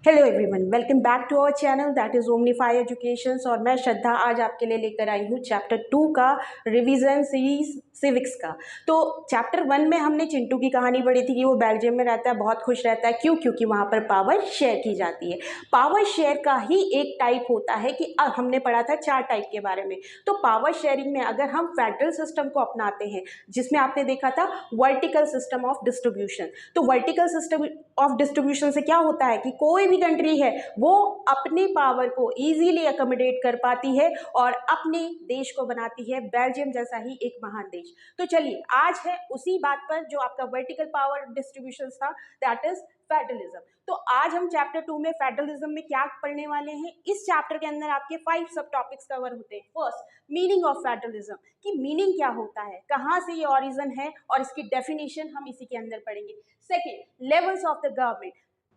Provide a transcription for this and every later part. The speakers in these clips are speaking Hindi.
Hello everyone, welcome back to our channel that is Omnify educations. और मैं श्रद्धा आज आपके लिए लेकर आई हूँ चैप्टर 2 का रिवीजन सीरीज सिविक्स का। तो चैप्टर 1 में हमने चिंटू की कहानी पढ़ी थी कि वो बेल्जियम में रहता है, बहुत खुश रहता है। क्यों? क्योंकि वहाँ पर पावर शेयर की जाती है। पावर शेयर का ही एक टाइप होता है कि अब हमने पढ़ा था 4 टाइप के बारे में। तो पावर शेयरिंग में अगर हम फेडरल सिस्टम को अपनाते हैं, जिसमें आपने देखा था वर्टिकल सिस्टम ऑफ डिस्ट्रीब्यूशन, तो वर्टिकल सिस्टम ऑफ डिस्ट्रीब्यूशन से क्या होता है कि कोई भी कंट्री है वो अपनी पावर को इजीली अकोमोडेट कर पाती है और अपने देश को बनाती है बेल्जियम जैसा ही एक महान देश। तो चलिए आज है उसी बात पर जो आपका वर्टिकल पावर डिस्ट्रीब्यूशन था, दैट इज फेडरलिज्म। तो आज हम चैप्टर 2 में फेडरलिज्म में क्या पढ़ने वाले हैं। इस चैप्टर के अंदर आपके 5 सब टॉपिक्स कवर होते हैं। फर्स्ट, मीनिंग ऑफ फेडरलिज्म, कि मीनिंग क्या होता है, कहाँ से ये ओरिजिन है और इसकी डेफिनेशन हम इसी के अंदर पढ़ेंगे। Second, levels of the government,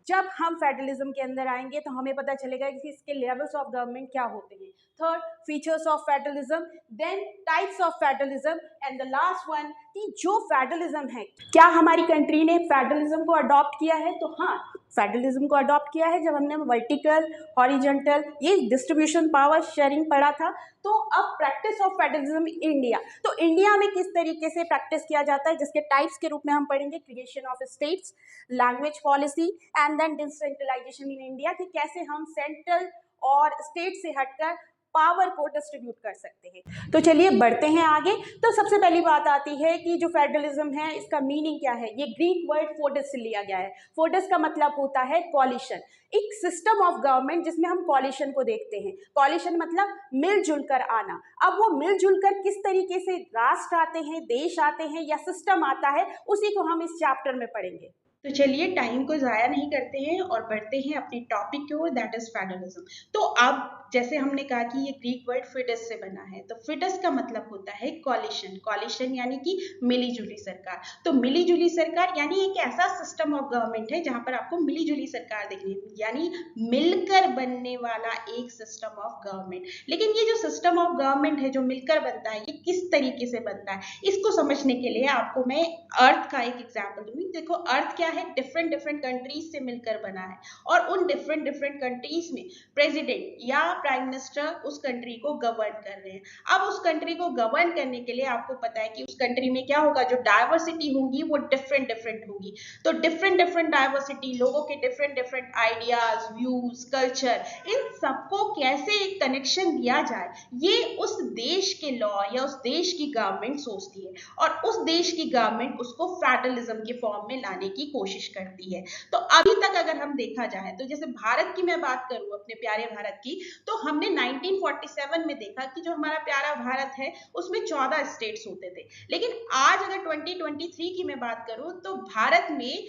जब हम फेडरलिज्म के अंदर आएंगे तो हमें पता चलेगा कि इसके लेवल्स ऑफ गवर्नमेंट क्या होते हैं। Third, features of federalism, then types of federalism, and the last one कि जो फेडरलिज्म है, क्या हमारी कंट्री ने फेडरलिज्म को अडॉप्ट किया है। तो हाँ, फेडरलिज्म को अडॉप्ट किया है जब हमने वर्टिकल, हॉरिजॉन्टल, ये डिस्ट्रीब्यूशन पावर शेयरिंग पढ़ा था। तो अब प्रैक्टिस ऑफ फेडरलिज्म इंडिया, तो इंडिया में किस तरीके से प्रैक्टिस किया जाता है, जिसके टाइप्स के रूप में हम पढ़ेंगे creation of states, language policy and then decentralisation in India, कि कैसे हम सेंट्रल और स्टेट से हटकर पावर को डिस्ट्रीब्यूट कर सकते हैं। तो चलिए बढ़ते हैं आगे। तो सबसे पहली बात आती है कि जो फेडरलिज्म है इसका मीनिंग क्या है। ये ग्रीक वर्ड फोर्डस से लिया गया है। फोर्डस का मतलब होता है कॉलिशन, एक सिस्टम ऑफ गवर्नमेंट जिसमें हम कॉलिशन को देखते हैं। कॉलिशन मतलब मिलजुल कर आना। अब वो मिलजुल कर किस तरीके से राष्ट्र आते हैं, देश आते हैं या सिस्टम आता है, उसी को हम इस चैप्टर में पढ़ेंगे। तो चलिए टाइम को ज़ाया नहीं करते हैं और बढ़ते हैं अपने टॉपिक की ओर, दैट इज फेडरलिज्म। तो अब जैसे हमने कहा कि ये ग्रीक वर्ड फिडस से बना है, तो फिडस का मतलब होता है कॉलिशन। कॉलिशन यानी कि मिलीजुली सरकार। तो मिलीजुली सरकार यानी एक ऐसा सिस्टम ऑफ गवर्नमेंट है जहां पर आपको मिलीजुली सरकार देखनी है, यानी मिलकर बनने वाला एक सिस्टम ऑफ गवर्नमेंट। लेकिन ये जो सिस्टम ऑफ गवर्नमेंट है जो मिलकर बनता है, ये किस तरीके से बनता है, इसको समझने के लिए आपको मैं अर्थ का एक एग्जाम्पल दूंगी। देखो अर्थ क्या है, डिफरेंट डिफरेंट कंट्रीज से मिलकर बना है और उन डिफरेंट डिफरेंट कंट्रीज में प्रेसिडेंट या प्राइम मिनिस्टर उस कंट्री को गवर्न कर रहे हैं। अब उस कंट्री को गवर्न करने के लिए आपको पता है कि उस कंट्री में क्या होगा, जो डाइवर्सिटी होगी वो डिफरेंट डिफरेंट होगी। तो डिफरेंट डिफरेंट डाइवर्सिटी, लोगों के different different ideas, views, culture, इन सबको कैसे एक कनेक्शन दिया जाए, ये उस देश के लॉ या उस देश की गवर्नमेंट सोचती है और उस देश की गवर्नमेंट उसको फेडरलिज्म के फॉर्म में लाने की कोशिश करती है। तो अभी तक अगर हम देखा जाए तो जैसे भारत की मैं बात करूं, अपने प्यारे भारत की, तो हमने 1947 में देखा कि जो हमारा प्यारा भारत है उसमें 14 स्टेट्स होते थे। लेकिन आज अगर 2023 की मैं बात करूं तो भारत में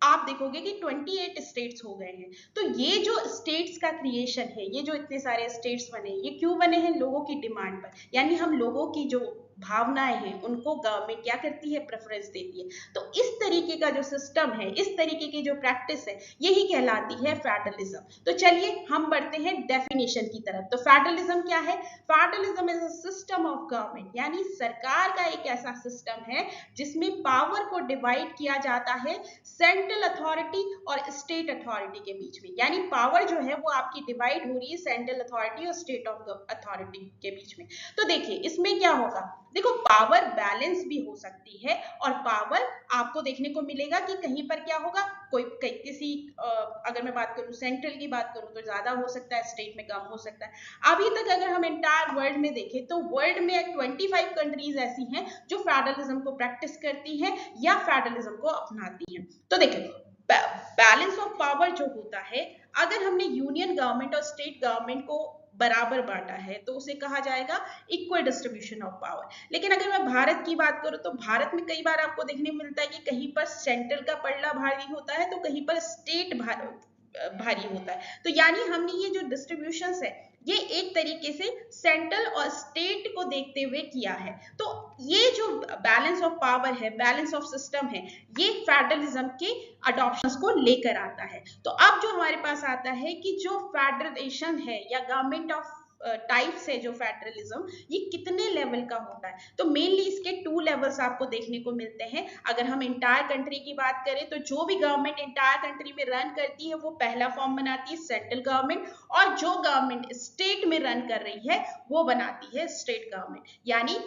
आप देखोगे कि 28 स्टेट्स हो गए हैं। तो ये जो स्टेट्स का क्रिएशन है, ये जो इतने सारे स्टेट्स बने, ये क्यों बने हैं, लोगों की डिमांड पर। यानी हम लोगों की जो भावनाएं हैं उनको गवर्नमेंट क्या करती है, प्रेफरेंस देती है। तो इस तरीके का जो सिस्टम है, इस तरीके की जो प्रैक्टिस है, यही कहलाती है फेडरलिज्म। तो चलिए हम बढ़ते हैं डेफिनेशन की तरफ। तो फेडरलिज्म क्या है? Federalism is a system of government, यानी सरकार का एक ऐसा सिस्टम है जिसमें पावर को डिवाइड किया जाता है सेंट्रल अथॉरिटी और स्टेट अथॉरिटी के बीच में। यानी पावर जो है वो आपकी डिवाइड हो रही है सेंट्रल अथॉरिटी और स्टेट ऑफ अथॉरिटी के बीच में। तो देखिए इसमें क्या होगा, देखो पावर बैलेंस भी हो सकती है और पावर आपको देखने को मिलेगा कि कहीं पर क्या होगा, कोई किसी अगर मैं बात करूं, सेंट्रल की बात करूं तो ज्यादा हो सकता है, स्टेट में कम हो सकता है। अभी तक अगर हम एंटायर वर्ल्ड में देखें तो वर्ल्ड में 25 कंट्रीज ऐसी हैं जो फेडरलिज्म को प्रैक्टिस करती हैं या फेडरलिज्म को अपनाती हैं। तो देखिए बैलेंस ऑफ पावर जो होता है, अगर हमने यूनियन गवर्नमेंट और स्टेट गवर्नमेंट को बराबर बांटा है तो उसे कहा जाएगा इक्वल डिस्ट्रीब्यूशन ऑफ पावर। लेकिन अगर मैं भारत की बात करूं तो भारत में कई बार आपको देखने को मिलता है कि कहीं पर सेंट्रल का पलड़ा भारी होता है तो कहीं पर स्टेट भारी होता है। तो यानी हमने ये जो डिस्ट्रीब्यूशन है ये एक तरीके से सेंट्रल और स्टेट को देखते हुए किया है। तो ये जो बैलेंस ऑफ पावर है, बैलेंस ऑफ सिस्टम है, ये फेडरलिज्म के अडॉप्शंस को लेकर आता है। तो अब जो हमारे पास आता है कि जो फेडरेशन है या गवर्नमेंट ऑफ टाइप्स है जो फेडरलिज्म, ये कितने लेवल का होता है। तो मेनली इसके 2 लेवल्स आपको देखने को मिलते हैं। अगर हम इंटायर कंट्री की बात करें तो जो भी गवर्नमेंट इंटायर कंट्री में रन करती है वो पहला फॉर्म बनाती है सेंट्रल गवर्नमेंट, और जो गवर्नमेंट स्टेट में रन कर रही है वो बनाती है स्टेट गवर्नमेंट। यानी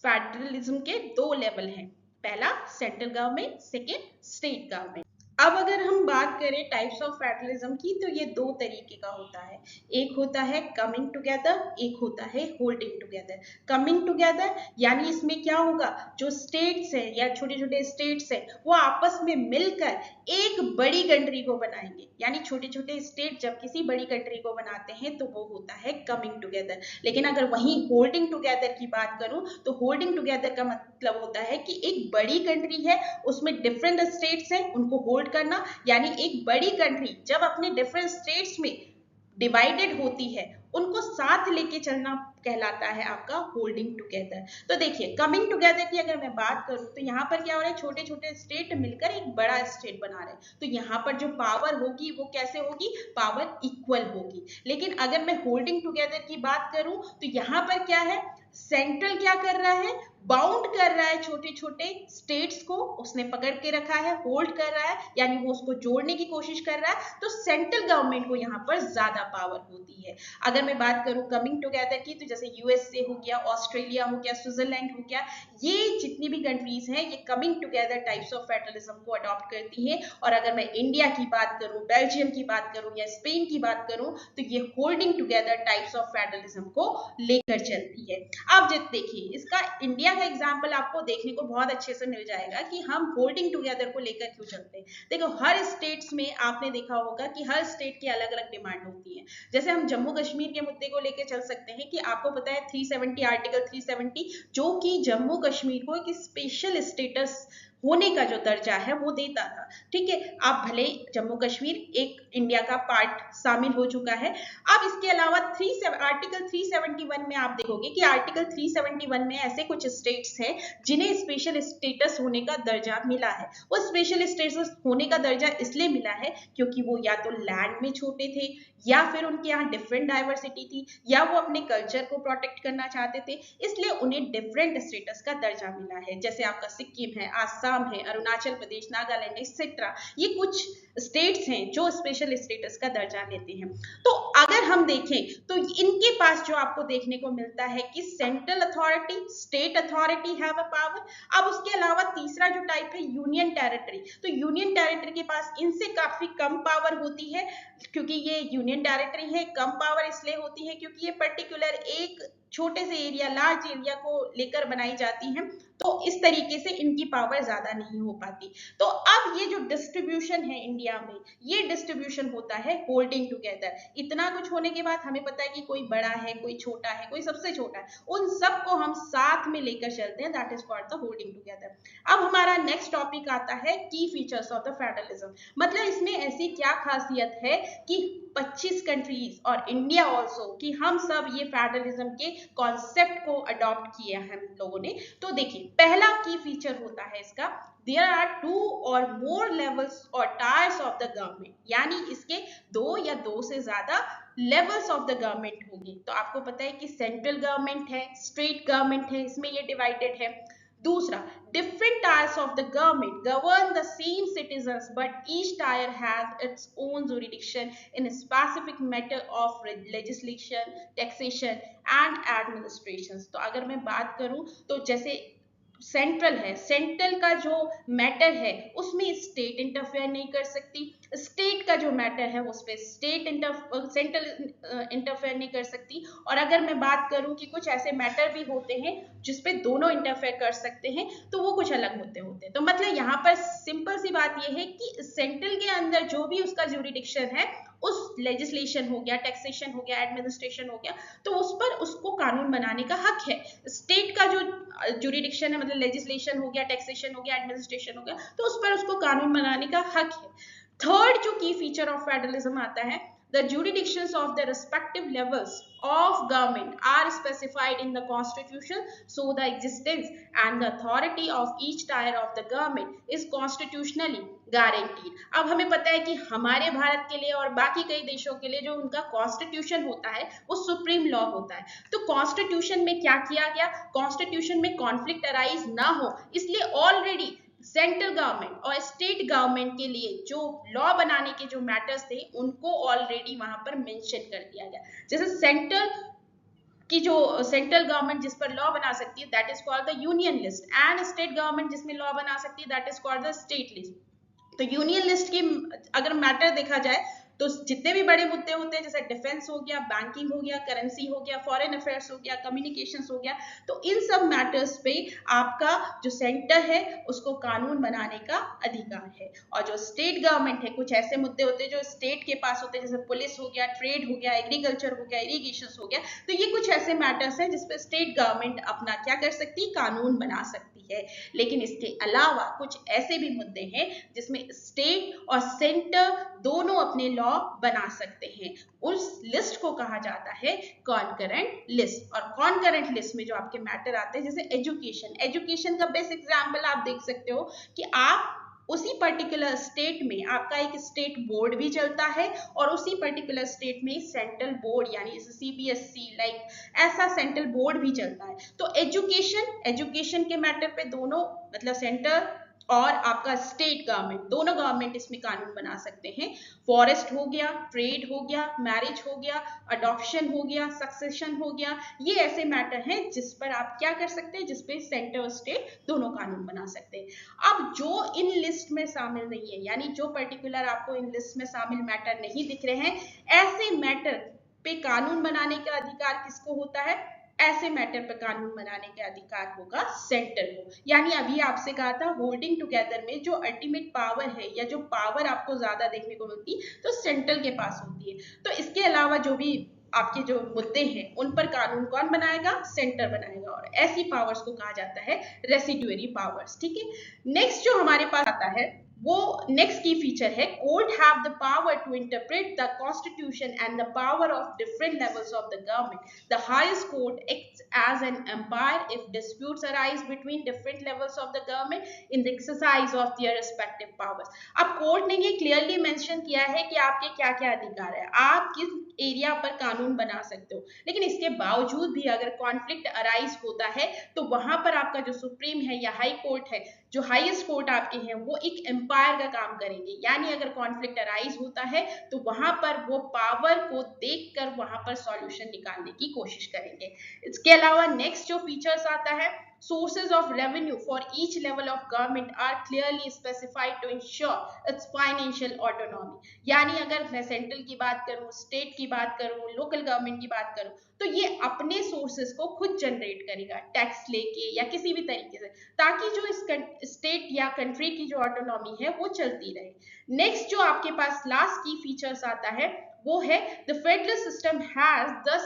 फेडरलिज्म के 2 लेवल हैं, पहला central government, second state government. अब अगर हम बात करें टाइप्स ऑफ फेडरलिज्म की, तो ये 2 तरीके का होता है। एक होता है कमिंग टुगेदर, एक होता है होल्डिंग टुगेदर। कमिंग टुगेदर यानी इसमें क्या होगा, जो स्टेट्स हैं या छोटे छोटे स्टेट्स हैं वो आपस में मिलकर एक बड़ी कंट्री को बनाएंगे। यानी छोटे छोटे स्टेट जब किसी बड़ी कंट्री को बनाते हैं तो वो होता है कमिंग टुगेदर। लेकिन अगर वहीं होल्डिंग टुगेदर की बात करूं तो होल्डिंग टुगेदर का मतलब होता है कि एक बड़ी कंट्री है, उसमें डिफरेंट स्टेट्स हैं, उनको होल्ड करना। यानी एक बड़ी कंट्री जब अपने डिफरेंट स्टेट्स में डिवाइडेड होती है उनको साथ लेके चलना कहलाता है आपका होल्डिंग टुगेदर। तो देखिए कमिंग टुगेदर की अगर मैं बात करूं तो यहाँ पर क्या हो रहा है, छोटे छोटे स्टेट मिलकर एक बड़ा स्टेट बना रहे हैं। तो यहाँ पर जो पावर होगी वो कैसे होगी, पावर इक्वल होगी। लेकिन अगर मैं होल्डिंग टुगेदर की बात करूं तो यहाँ पर क्या है, सेंट्रल क्या कर रहा है, बाउंड कर रहा है छोटे छोटे स्टेट्स को, उसने पकड़ के रखा है, होल्ड कर रहा है, यानी वो उसको जोड़ने की कोशिश कर रहा है। तो सेंट्रल गवर्नमेंट को यहाँ पर ज्यादा पावर होती है। अगर मैं बात करूं कमिंग टुगेदर की तो जैसे यूएसए हो गया, ऑस्ट्रेलिया हो गया, स्विट्जरलैंड हो गया, ये जितनी भी कंट्रीज हैं ये coming together types of federalism को अडॉप्ट करती है। और अगर मैं इंडिया की बात करूं, बेल्जियम की बात करूं या स्पेन की बात करूं तो ये holding together types of federalism को लेकर चलती है। अब देखिए इसका इंडिया का एग्जाम्पल आपको देखने को बहुत अच्छे से मिल जाएगा कि हम होल्डिंग टुगेदर को लेकर क्यों चलते हैं। देखो हर स्टेट्स में आपने देखा होगा कि हर स्टेट की अलग अलग डिमांड होती है। जैसे हम जम्मू कश्मीर के मुद्दे को लेकर चल सकते हैं कि आपको पता है 370 आर्टिकल 370 जो कि जम्मू कश्मीर को एक स्पेशल स्टेटस होने का जो दर्जा है वो देता था। ठीक है, आप भले जम्मू कश्मीर एक इंडिया का पार्ट शामिल हो चुका है। अब इसके अलावा आर्टिकल 371 में आप देखोगे कि आर्टिकल 371 में ऐसे कुछ स्टेट्स हैं जिन्हें स्पेशल स्टेटस होने का दर्जा मिला है। वो स्पेशल स्टेटस होने का दर्जा इसलिए मिला है क्योंकि वो या तो लैंड में छोटे थे, या फिर उनके यहाँ डिफरेंट डाइवर्सिटी थी, या वो अपने कल्चर को प्रोटेक्ट करना चाहते थे, इसलिए उन्हें डिफरेंट स्टेटस का दर्जा मिला है। जैसे आपका सिक्किम है, आसाम है, अरुणाचल प्रदेश, नागालैंड एक्सेट्रा, ये कुछ स्टेट्स हैं जो स्पेशल स्टेटस का दर्जा लेते हैं। तो अगर हम देखें तो इनके पास जो आपको देखने को मिलता है कि central authority, state authority have a power. अब उसके अलावा तीसरा जो टाइप है यूनियन टेरिटरी, तो यूनियन टेरिटरी के पास इनसे काफी कम पावर होती है क्योंकि ये यूनियन टेरिटरी है। कम पावर इसलिए होती है क्योंकि ये पर्टिकुलर एक छोटे से एरिया, लार्ज एरिया को लेकर बनाई जाती हैं, तो इस तरीके से इनकी पावर ज्यादा नहीं हो पाती। तो अब ये जो डिस्ट्रीब्यूशन है इंडिया में, ये डिस्ट्रीब्यूशन होता है होल्डिंग टुगेदर। इतना कुछ होने के बाद हमें पता है कि कोई बड़ा है, कोई छोटा है, कोई सबसे छोटा है, उन सबको हम साथ में लेकर चलते हैं, that is called the holding together. अब हमारा नेक्स्ट टॉपिक आता है की फीचर्स ऑफ द फेडरलिज्म। मतलब इसमें ऐसी क्या खासियत है कि 25 कंट्रीज और इंडिया ऑल्सो कि हम सब ये फेडरलिज्म के कॉन्सेप्ट को अडॉप्ट किया है हम लोगों ने। तो देखिए पहला की फीचर होता है इसका, देयर आर 2 और मोर लेवल्स और टायर्स ऑफ द गवर्नमेंट, यानी इसके 2 या 2 से ज्यादा लेवल्स ऑफ द गवर्नमेंट होंगे। तो आपको पता है कि सेंट्रल गवर्नमेंट है, स्टेट गवर्नमेंट है, इसमें ये डिवाइडेड है। दूसरा, different tiers of the government govern the same citizens but each tier has its own jurisdiction in a specific matter of legislation, taxation and administration। तो अगर मैं बात करूं तो जैसे सेंट्रल है, सेंट्रल का जो मैटर है उसमें स्टेट इंटरफेयर नहीं कर सकती, स्टेट का जो मैटर है उस पर सेंट्रल इंटरफेयर नहीं कर सकती। और अगर मैं बात करूं कि कुछ ऐसे मैटर भी होते हैं जिसपे दोनों इंटरफेयर कर सकते हैं तो वो कुछ अलग होते हैं। तो मतलब यहाँ पर सिंपल सी बात ये है कि सेंट्रल के अंदर जो भी उसका ज्यूरिडिक्शन है, उस लेजिस्लेशन हो गया, टैक्सेशन हो गया, एडमिनिस्ट्रेशन हो गया, तो उस पर उसको कानून बनाने का हक है। स्टेट का जो ज्यूरिडिक्शन है, मतलब लेजिस्लेशन हो गया, टैक्सेशन हो गया, एडमिनिस्ट्रेशन हो गया, तो उस पर उसको कानून बनाने का हक है। थर्ड जो की फीचर ऑफ फेडरलिज्म आता है, The jurisdictions of the respective levels of government are specified in the constitution, so the existence and the authority of each tier of the government is constitutionally guaranteed. अब हमें पता है कि हमारे भारत के लिए और बाकी कई देशों के लिए जो उनका कॉन्स्टिट्यूशन होता है वो सुप्रीम लॉ होता है। तो कॉन्स्टिट्यूशन में क्या किया गया, कॉन्स्टिट्यूशन में कॉन्फ्लिक्ट अराइज ना हो इसलिए ऑलरेडी सेंट्रल गवर्नमेंट और स्टेट गवर्नमेंट के लिए जो लॉ बनाने के जो मैटर्स थे उनको ऑलरेडी वहां पर मेंशन कर दिया गया। जैसे सेंट्रल की जो सेंट्रल गवर्नमेंट जिस पर लॉ बना सकती है that is called the union list, and state government जिसमें लॉ बना सकती है that is called the state list. तो यूनियन लिस्ट की अगर मैटर देखा जाए तो जितने भी बड़े मुद्दे होते हैं जैसे डिफेंस हो गया, बैंकिंग हो गया, करेंसी हो गया, फॉरेन अफेयर्स हो गया, कम्युनिकेशंस हो गया, तो इन सब मैटर्स पे आपका जो सेंटर है उसको कानून बनाने का अधिकार है। और जो स्टेट गवर्नमेंट है कुछ ऐसे मुद्दे होते हैं जो स्टेट के पास होते हैं जैसे पुलिस हो गया, ट्रेड हो गया, एग्रीकल्चर हो गया, इरिगेशन हो गया, तो ये कुछ ऐसे मैटर्स हैं जिसपे स्टेट गवर्नमेंट अपना क्या कर सकती है, कानून बना सकती है। लेकिन इसके अलावा कुछ ऐसे भी मुद्दे हैं जिसमें स्टेट और सेंटर दोनों अपने लॉ बना सकते हैं। उस लिस्ट को कहा जाता है कॉन्करेंट लिस्ट। और कॉन्करेंट लिस्ट में जो आपके मैटर आते हैं जैसे एजुकेशन, एजुकेशन का बेस्ट एग्जांपल आप देख सकते हो कि आप उसी पर्टिकुलर स्टेट में आपका एक स्टेट बोर्ड भी चलता है और उसी पर्टिकुलर स्टेट में सेंट्रल बोर्ड यानी सीबीएसई लाइक ऐसा सेंट्रल बोर्ड भी चलता है। तो एजुकेशन के मैटर पे दोनों मतलब सेंटर और आपका स्टेट गवर्नमेंट दोनों गवर्नमेंट इसमें कानून बना सकते हैं। फॉरेस्ट हो गया, ट्रेड हो गया, मैरिज हो गया, अडॉप्शन हो गया, सक्सेशन हो गया, ये ऐसे मैटर हैं जिस पर आप क्या कर सकते हैं, जिस पे सेंटर और स्टेट दोनों कानून बना सकते हैं। अब जो इन लिस्ट में शामिल नहीं है यानी जो पर्टिकुलर आपको इन लिस्ट में शामिल मैटर नहीं दिख रहे हैं, ऐसे मैटर पे कानून बनाने का अधिकार किसको होता है, ऐसे मैटर पर कानून बनाने का अधिकार होगा सेंटर को। यानी अभी आपसे कहा था होल्डिंग टुगेदर में जो अल्टीमेट पावर है या जो पावर आपको ज्यादा देखने को मिलती तो सेंट्रल के पास होती है। तो इसके अलावा जो भी आपके जो मुद्दे हैं उन पर कानून कौन बनाएगा, सेंटर बनाएगा, और ऐसी पावर्स को कहा जाता है रेसिडुअरी पावर्स। ठीक है, नेक्स्ट जो हमारे पास आता है वो नेक्स्ट की फीचर है court have the power to interpret the constitution and the power of different levels of the government. The highest court acts as an umpire if disputes arise between different levels of the government in the exercise of their respective powers. अब कोर्ट ने ये क्लियरली मेंशन किया है कि आपके क्या क्या अधिकार है, आप किस एरिया पर कानून बना सकते हो, लेकिन इसके बावजूद भी अगर कॉन्फ्लिक्ट अराइज होता है तो वहां पर आपका जो सुप्रीम है या हाई कोर्ट है, जो हाईएस्ट कोर्ट आपके हैं, वो एक एम्पायर का काम करेंगे। यानी अगर कॉन्फ्लिक्ट अराइज होता है तो वहां पर वो पावर को देखकर वहां पर सॉल्यूशन निकालने की कोशिश करेंगे। इसके अलावा नेक्स्ट जो फीचर्स आता है sources of revenue for each level of government are clearly specified to ensure its financial autonomy। यानी अगर मैं सेंट्रल की बात करूं, स्टेट की बात करूं, लोकल गवर्नमेंट की बात करूं, तो ये अपने सोर्सेस को खुद जनरेट करेगा टैक्स लेके या किसी भी तरीके से, ताकि जो इस स्टेट या कंट्री की जो ऑटोनॉमी है वो चलती रहे। नेक्स्ट जो आपके पास लास्ट की फीचर्स आता है वो है the federal system has the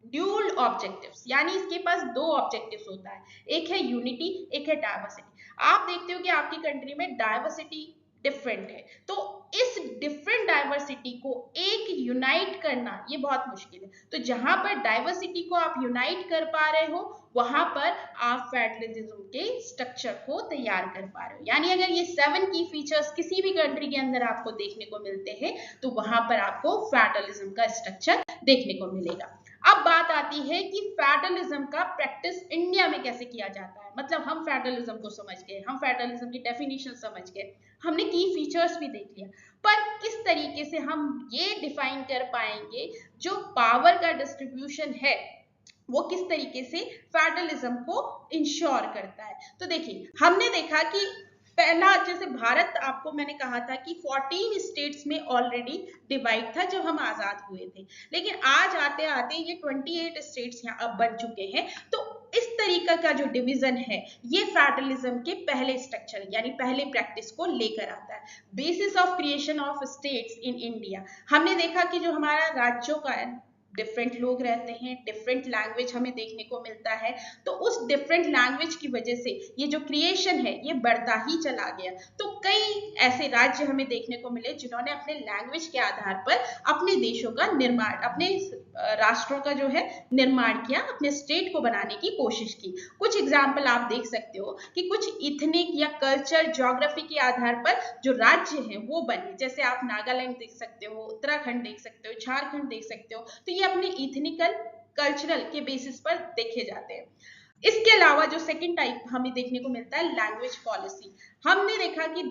dual objectives. यानी इसके पास दो ऑब्जेक्टिव्स होता है, एक है यूनिटी, एक है डाइवर्सिटी। आप देखते हो कि आपकी कंट्री में डाइवर्सिटी डिफरेंट है, तो इस डिफरेंट डाइवर्सिटी को एक यूनाइट करना ये बहुत मुश्किल है। तो जहां पर डाइवर्सिटी को आप यूनाइट कर पा रहे हो वहां पर आप फेडरलिज्म के स्ट्रक्चर को तैयार कर पा रहे हो। यानी अगर ये 7 की फीचर्स किसी भी कंट्री के अंदर आपको देखने को मिलते हैं तो वहां पर आपको फेडरलिज्म का स्ट्रक्चर देखने को मिलेगा। अब बात आती है कि फेडरलिज्म का प्रैक्टिस इंडिया में कैसे किया जाता है। मतलब हम फेडरलिज्म को समझ गए, हम फेडरलिज्म की डेफिनेशन समझ गए, हमने की फीचर्स भी देख लिया, पर किस तरीके से हम ये डिफाइन कर पाएंगे जो पावर का डिस्ट्रीब्यूशन है वो किस तरीके से फेडरलिज्म को इंश्योर करता है। तो देखिए हमने देखा कि पहला जैसे भारत आपको मैंने कहा था कि 14 स्टेट्स में ऑलरेडी डिवाइड था जब हम आजाद हुए थे, लेकिन आज आते आते ये 28 स्टेट्स यहाँ अब बन चुके हैं। तो इस तरीका का जो डिवीजन है ये फेडरलिज्म के पहले स्ट्रक्चर यानी पहले प्रैक्टिस को लेकर आता है। Basis of creation of states in India, हमने देखा कि जो हमारा राज्यों का डिफरेंट लोग रहते हैं, डिफरेंट लैंग्वेज हमें देखने को मिलता है, तो उस डिफरेंट लैंग्वेज की वजह से ये जो क्रिएशन है ये बढ़ता ही चला गया। तो कई ऐसे राज्य हमें देखने को मिले जिन्होंने अपने लैंग्वेज के आधार पर अपने देशों का निर्माण, अपने राष्ट्रों का जो है निर्माण किया, अपने स्टेट को बनाने की कोशिश की। कुछ एग्जाम्पल आप देख सकते हो कि कुछ इथनिक या कल्चर, ज्योग्राफी के आधार पर जो राज्य हैं वो बने। जैसे आप नागालैंड देख सकते हो, उत्तराखंड देख सकते हो, झारखंड देख सकते हो। तो ये अपने इथनिकल, कल्चरल के बेसिस पर देखे जाते हैं। इसके अलावा जो सेकंड टाइप हमें देखने को मिलता है, लैंग्वेज पॉलिसी। हमने देखा कि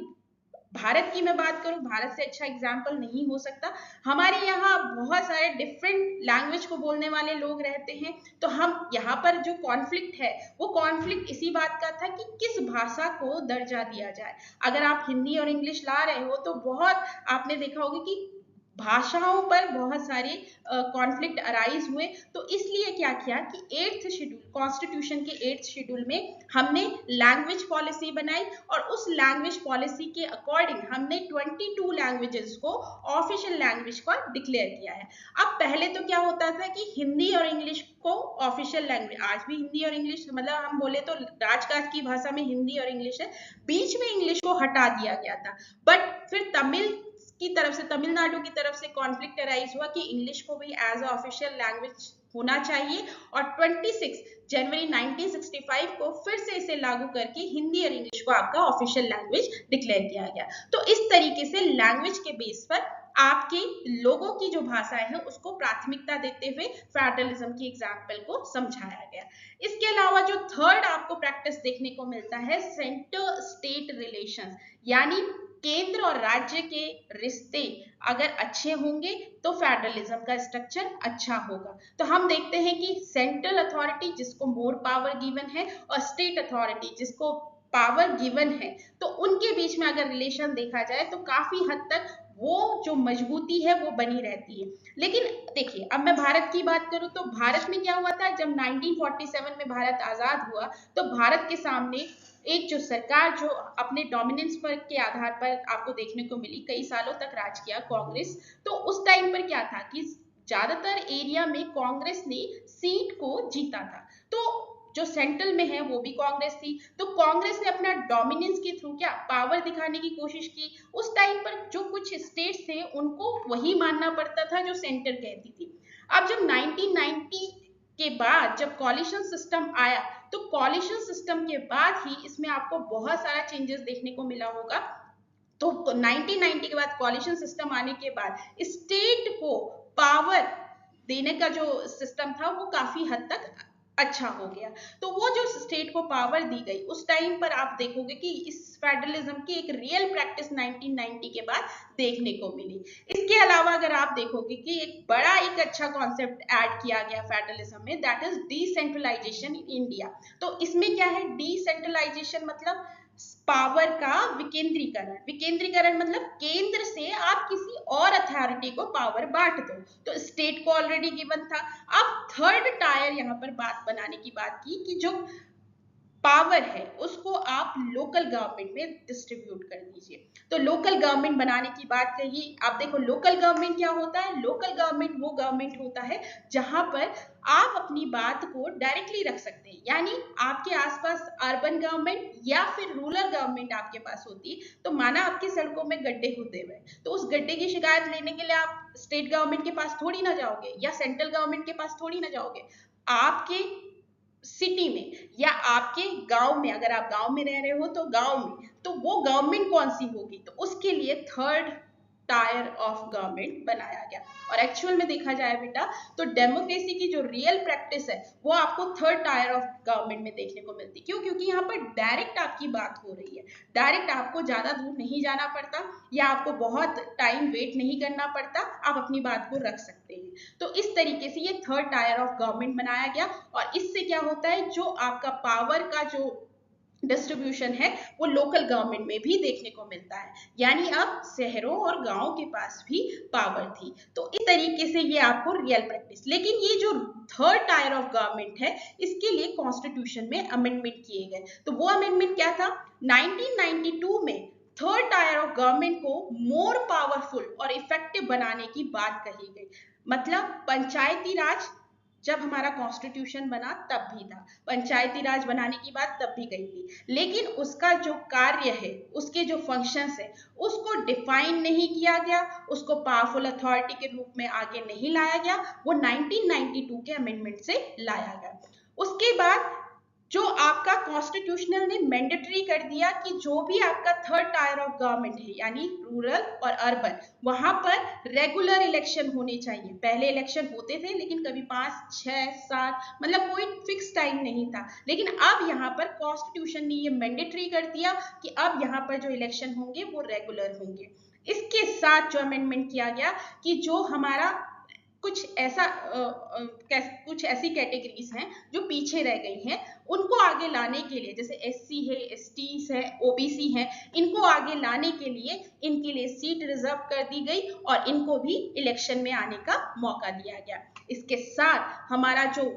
भारत की मैं बात करूं, भारत से अच्छा एग्जाम्पल नहीं हो सकता। हमारे यहाँ बहुत सारे डिफरेंट लैंग्वेज को बोलने वाले लोग रहते हैं। तो हम यहाँ पर जो कॉन्फ्लिक्ट है वो कॉन्फ्लिक्ट इसी बात का था कि किस भाषा को दर्जा दिया जाए। अगर आप हिंदी और इंग्लिश ला रहे हो तो बहुत आपने देखा होगा कि भाषाओं पर बहुत सारे कॉन्फ्लिक्ट अराइज हुए। तो इसलिए क्या किया कि 8th शेड्यूल, कॉन्स्टिट्यूशन के 8th शेड्यूल में हमने लैंग्वेज पॉलिसी बनाई और उस लैंग्वेज पॉलिसी के अकॉर्डिंग हमने 22 लैंग्वेजेस को ऑफिशियल लैंग्वेज का डिक्लेयर किया है। अब पहले तो क्या होता था कि हिंदी और इंग्लिश को ऑफिशियल लैंग्वेज, आज भी हिंदी और इंग्लिश, मतलब हम बोले तो राजकाज की भाषा में हिंदी और इंग्लिश है, बीच में इंग्लिश को हटा दिया गया था। बट फिर तमिल की तरफ से, तमिलनाडु की तरफ से कॉन्फ्लिक्ट अराइज हुआ कि इंग्लिश को भी एज अ ऑफिशियल लैंग्वेज होना चाहिए और 26 जनवरी 1965 को फिर से इसे लागू करके हिंदी और इंग्लिश को आपका ऑफिशियल लैंग्वेज डिक्लेयर किया गया। तो इस तरीके से लैंग्वेज के बेस पर आपके लोगों की जो भाषाएं हैं उसको प्राथमिकता देते हुए फेडरलिज्म की एग्जाम्पल को समझाया गया। इसके अलावा जो थर्ड आपको प्रैक्टिस देखने को मिलता है, सेंटर स्टेट रिलेशंस, यानी केंद्र और राज्य के रिश्ते अगर अच्छे होंगे तो फेडरलिज्म का स्ट्रक्चर अच्छा होगा। तो हम देखते हैं कि सेंट्रल अथॉरिटी जिसको मोर पावर गिवन है और स्टेट अथॉरिटी जिसको पावर गिवन है, तो उनके बीच में अगर रिलेशन देखा जाए तो काफी हद तक वो जो मजबूती है वो बनी रहती है। लेकिन देखिए, अब मैं भारत की बात करूं तो भारत में क्या हुआ था, जब 1947 में भारत आजाद हुआ तो भारत के सामने एक जो सरकार जो अपने डोमिनेंस पर के आधार पर आपको देखने को मिली, कई सालों तक राज किया कांग्रेस। तो उस टाइम पर क्या था कि ज्यादातर एरिया में कांग्रेस ने सीट को जीता था। तो जो सेंट्रल में है वो भी कांग्रेस थी। तो कांग्रेस ने अपना डोमिनेंस के थ्रू क्या पावर दिखाने की कोशिश की। उस टाइम पर जो कुछ स्टेट्स थे उनको वही मानना पड़ता था जो सेंटर कहती थी। अब जब 1990 के बाद जब कॉलिशन सिस्टम आया, तो कॉलिशन सिस्टम के बाद ही इसमें आपको बहुत सारा चेंजेस देखने को मिला होगा। तो 1990 के बाद कॉलिशन सिस्टम आने के बाद स्टेट को पावर देने का जो सिस्टम था वो काफी हद तक अच्छा हो गया। तो वो जो स्टेट को पावर दी गई उस टाइम पर आप देखोगे कि इस फेडरलिज्म की एक रियल प्रैक्टिस 1990 के बाद देखने को मिली। इसके अलावा अगर आप देखोगे कि एक बड़ा एक अच्छा कॉन्सेप्ट ऐड किया गया फेडरलिज्म में, that is decentralisation in India. तो इसमें क्या है, डिसेंट्रलाइजेशन मतलब पावर का विकेंद्रीकरण। विकेंद्रीकरण मतलब केंद्र से आप किसी और अथॉरिटी को पावर बांट दो। तो स्टेट को ऑलरेडी गिवन था। अब थर्ड टायर यहाँ पर बात बनाने की बात की कि जो पावर है उसको आप लोकल गवर्नमेंट में डिस्ट्रीब्यूट कर दीजिए। तो लोकल गवर्नमेंट बनाने की बात कही। आप देखो लोकल गवर्नमेंट क्या होता है, लोकल गवर्नमेंट वो गवर्नमेंट होता है जहां पर आप अपनी बात को डायरेक्टली रख सकते हैं। यानी आपके आसपास अर्बन गवर्नमेंट या फिर रूरल गवर्नमेंट आपके पास होती, तो माना आपकी सड़कों में गड्ढे खुदे हुए, तो उस गड्ढे की शिकायत लेने के लिए आप स्टेट गवर्नमेंट के पास थोड़ी ना जाओगे या सेंट्रल गवर्नमेंट के पास थोड़ी ना जाओगे। आपके सिटी में या आपके गांव में, अगर आप गांव में रह रहे हो तो गांव में, तो वो गवर्नमेंट कौन सी होगी, तो उसके लिए थर्ड टायर ऑफ गवर्नमेंट बनाया गया। और एक्चुअल में देखा जाए बेटा तो डेमोक्रेसी की जो रियल प्रैक्टिस है वो आपको थर्ड टायर ऑफ गवर्नमेंट में देखने को मिलती। क्यों? क्योंकि यहाँ पर डायरेक्ट आपकी बात हो रही है, डायरेक्ट आपको ज्यादा दूर नहीं जाना पड़ता या आपको बहुत टाइम वेट नहीं करना पड़ता, आप अपनी बात को रख सकते हैं। तो इस तरीके से ये थर्ड टायर ऑफ गवर्नमेंट बनाया गया। और इससे क्या होता है, जो आपका पावर का जो डिस्ट्रीब्यूशन है वो लोकल गवर्नमेंट में भी देखने को मिलता है। यानी अब शहरों और गांवों के पास भी पावर थी। तो इस तरीके से ये आपको रियल प्रैक्टिस। लेकिन ये जो थर्ड टायर ऑफ गवर्नमेंट है इसके लिए कॉन्स्टिट्यूशन में अमेंडमेंट किए गए। तो वो अमेंडमेंट क्या था, 1992 में थर्ड टायर ऑफ गवर्नमेंट को मोर पावरफुल और इफेक्टिव बनाने की बात कही गई। मतलब पंचायती राज जब हमारा कॉन्स्टिट्यूशन बना तब भी था, पंचायती राज बनाने की बात तब भी गई थी, लेकिन उसका जो कार्य है, उसके जो फंक्शंस है, उसको डिफाइन नहीं किया गया, उसको पावरफुल अथॉरिटी के रूप में आगे नहीं लाया गया, वो 1992 के अमेंडमेंट से लाया गया। उसके बाद जो आपका कॉन्स्टिट्यूशनल ने मैंडेटरी कर दिया कि जो भी आपका थर्ड टायर ऑफ गवर्नमेंट है, यानी रूरल और अर्बन, वहां पर रेगुलर इलेक्शन होने चाहिए। पहले इलेक्शन होते थे लेकिन कभी 5, 6, 7, मतलब कोई फिक्स टाइम नहीं था, लेकिन अब यहाँ पर कॉन्स्टिट्यूशन ने ये मैंडेटरी कर दिया कि अब यहाँ पर जो इलेक्शन होंगे वो रेगुलर होंगे। इसके साथ जो अमेंडमेंट किया गया कि जो हमारा कुछ ऐसी कैटेगरीज हैं जो पीछे रह गई हैं, उनको आगे लाने के लिए, जैसे एससी है, एसटीज है, ओबीसी है, इनको आगे लाने के लिए इनके लिए सीट रिजर्व कर दी गई और इनको भी इलेक्शन में आने का मौका दिया गया। इसके साथ हमारा जो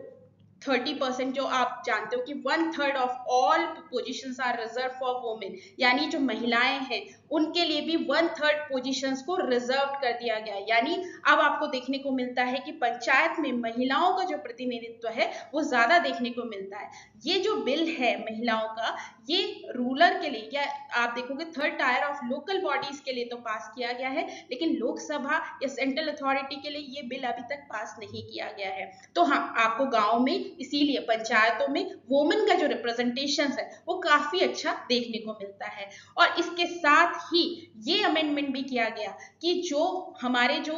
30%, जो आप जानते हो कि 1/3 of all positions are reserve for women, यानी जो महिलाएं हैं उनके लिए भी 1/3 पोजीशंस को रिजर्व कर दिया गया। यानी अब आपको देखने को मिलता है कि पंचायत में महिलाओं का जो प्रतिनिधित्व है वो ज्यादा देखने को मिलता है। ये जो बिल है महिलाओं का, ये रूरल के लिए, या आप देखोगे third tier of local bodies के लिए तो पास किया गया है, लेकिन लोकसभा या सेंट्रल अथॉरिटी के लिए ये बिल अभी तक पास नहीं किया गया है। तो हाँ, आपको गांव में, इसीलिए पंचायतों में वुमेन का जो रिप्रेजेंटेशन है वो काफी अच्छा देखने को मिलता है। और इसके साथ ही ये अमेंडमेंट भी किया गया कि जो हमारे जो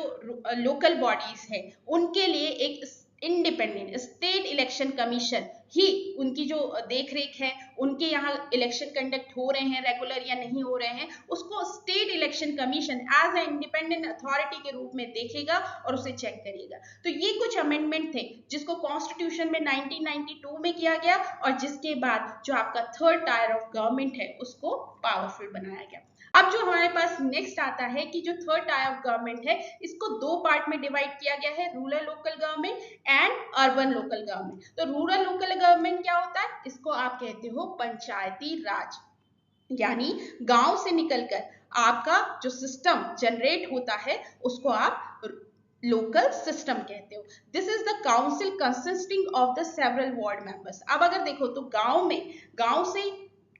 लोकल बॉडीज है उनके लिए एक इंडिपेंडेंट स्टेट इलेक्शन कमीशन ही उनकी जो देख रेख है, उनके यहाँ इलेक्शन कंडक्ट हो रहे हैं रेगुलर या नहीं हो रहे हैं, उसको state election commission as a independent authority के रूप में देखेगा और उसे चेक करेगा। तो ये कुछ अमेंडमेंट थे जिसको कॉन्स्टिट्यूशन में 1992 में किया गया और जिसके बाद जो आपका थर्ड टायर ऑफ गवर्नमेंट है उसको पावरफुल बनाया गया। अब जो हमारे पास नेक्स्ट आता है कि जो थर्ड टायर ऑफ गवर्नमेंट है इसको दो पार्ट में डिवाइड किया गया है, rural local government and urban local government. तो रूरल लोकल गवर्नमेंट क्या होता है, इसको आप कहते हो पंचायती राज, यानी गांव से निकलकर आपका जो सिस्टम जनरेट होता है उसको आप लोकल सिस्टम कहते हो। This is the council consisting of the several ward members. अब अगर देखो तो गांव से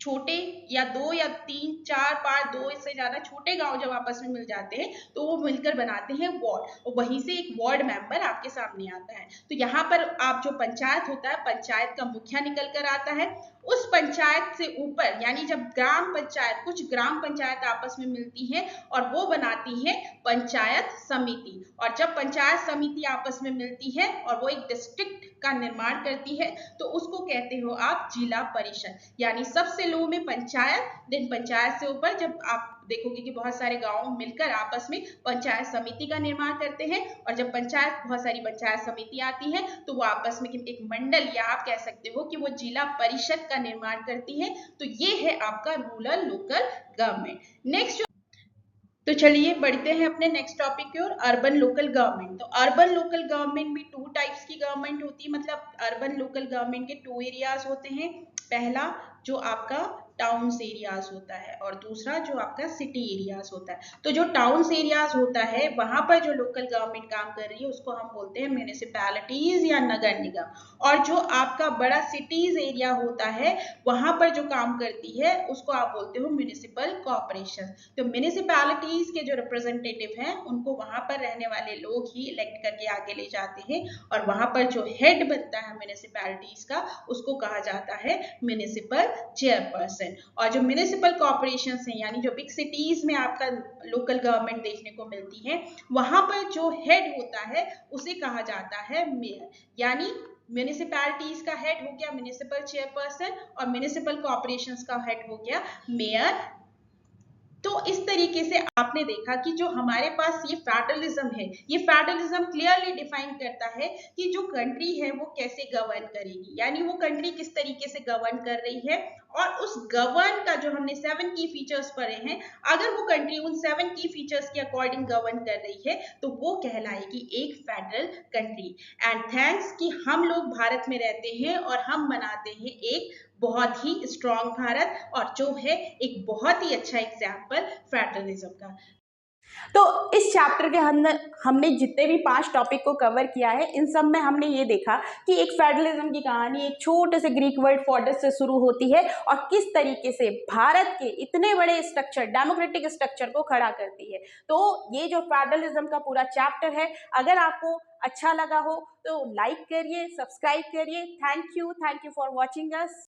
छोटे या 2 या 3, 4, 5, 2 इससे ज्यादा छोटे गांव जब आपस में मिल जाते हैं तो वो मिलकर बनाते हैं वार्ड, और वहीं से एक वार्ड मेंबर आपके सामने आता है। तो यहाँ पर आप जो पंचायत होता है, पंचायत का मुखिया निकल कर आता है। उस पंचायत से ऊपर, यानी जब कुछ ग्राम पंचायत आपस में मिलती है और वो बनाती है पंचायत समिति, और जब पंचायत समिति आपस में मिलती है और वो एक डिस्ट्रिक्ट का निर्माण करती है तो उसको कहते हो आप जिला परिषद। यानी सबसे लो में पंचायत, देन पंचायत से ऊपर जब आप देखोगे कि बहुत सारे गांव मिलकर आपस में पंचायत समिति का निर्माण करते हैं, और जब बहुत सारी पंचायत समिति आती है तो वो आपस में एक मंडल, या आप कह सकते हो कि वो जिला परिषद का निर्माण करती है। तो ये है आपका रूरल लोकल गवर्नमेंट। नेक्स्ट, तो चलिए बढ़ते हैं अपने नेक्स्ट टॉपिक की ओर, अर्बन लोकल गवर्नमेंट। तो अर्बन लोकल गवर्नमेंट भी 2 टाइप्स की गवर्नमेंट होती है, मतलब अर्बन लोकल गवर्नमेंट के 2 एरियाज होते हैं। पहला जो आपका टाउन्स एरियाज होता है और दूसरा जो आपका सिटी एरियाज होता है। तो जो टाउन्स एरियाज होता है वहां पर जो लोकल गवर्नमेंट काम कर रही है उसको हम बोलते हैं म्यूनिसिपैलिटीज या नगर निगम, और जो आपका बड़ा सिटीज एरिया होता है वहां पर जो काम करती है उसको आप बोलते हो म्यूनिसिपल कॉर्पोरेशन। तो म्यूनिसिपैलिटीज के जो रिप्रेजेंटेटिव हैं उनको वहां पर रहने वाले लोग ही इलेक्ट करके आगे ले जाते हैं, और वहां पर जो हेड बनता है म्यूनिसिपैलिटीज का उसको कहा जाता है म्यूनिसिपल चेयरपर्सन। और जो म्यूनिसिपल कॉर्पोरेशन हैं, यानी जो बिग सिटीज में आपका लोकल गवर्नमेंट देखने को मिलती है, वहां पर जो हेड होता है उसे कहा जाता है मेयर। यानी म्यूनिसिपैलिटीज का हेड हो गया म्यूनिसिपल चेयरपर्सन और म्यूनिसिपल कॉर्पोरेशंस का हेड हो गया मेयर। तो इस तरीके से आपने देखा कि जो हमारे पास ये फेडरलिज्म है, ये फेडरलिज्म क्लियरली डिफाइन करता है कि जो कंट्री है वो कैसे गवर्न करेगी, यानी वो कंट्री किस तरीके से गवर्न कर रही है, और उस गवर्न का जो हमने 7 की फीचर्स पढ़े हैं, अगर वो कंट्री उन 7 की फीचर्स के अकॉर्डिंग गवर्न कर रही है तो वो कहलाएगी एक फेडरल कंट्री। एंड थैंक्स कि हम लोग भारत में रहते हैं और हम बनाते हैं एक बहुत ही स्ट्रॉन्ग भारत, और जो है एक बहुत ही अच्छा एग्जाम्पल फेडरलिज्म का। तो इस चैप्टर के अंदर हमने जितने भी 5 टॉपिक को कवर किया है, इन सब में हमने ये देखा कि एक फेडरलिज्म की कहानी एक छोटे से ग्रीक वर्ड फोडस से शुरू होती है और किस तरीके से भारत के इतने बड़े स्ट्रक्चर, डेमोक्रेटिक स्ट्रक्चर को खड़ा करती है। तो ये जो फेडरलिज्म का पूरा चैप्टर है, अगर आपको अच्छा लगा हो तो लाइक करिए, सब्सक्राइब करिए। Thank you for watching us.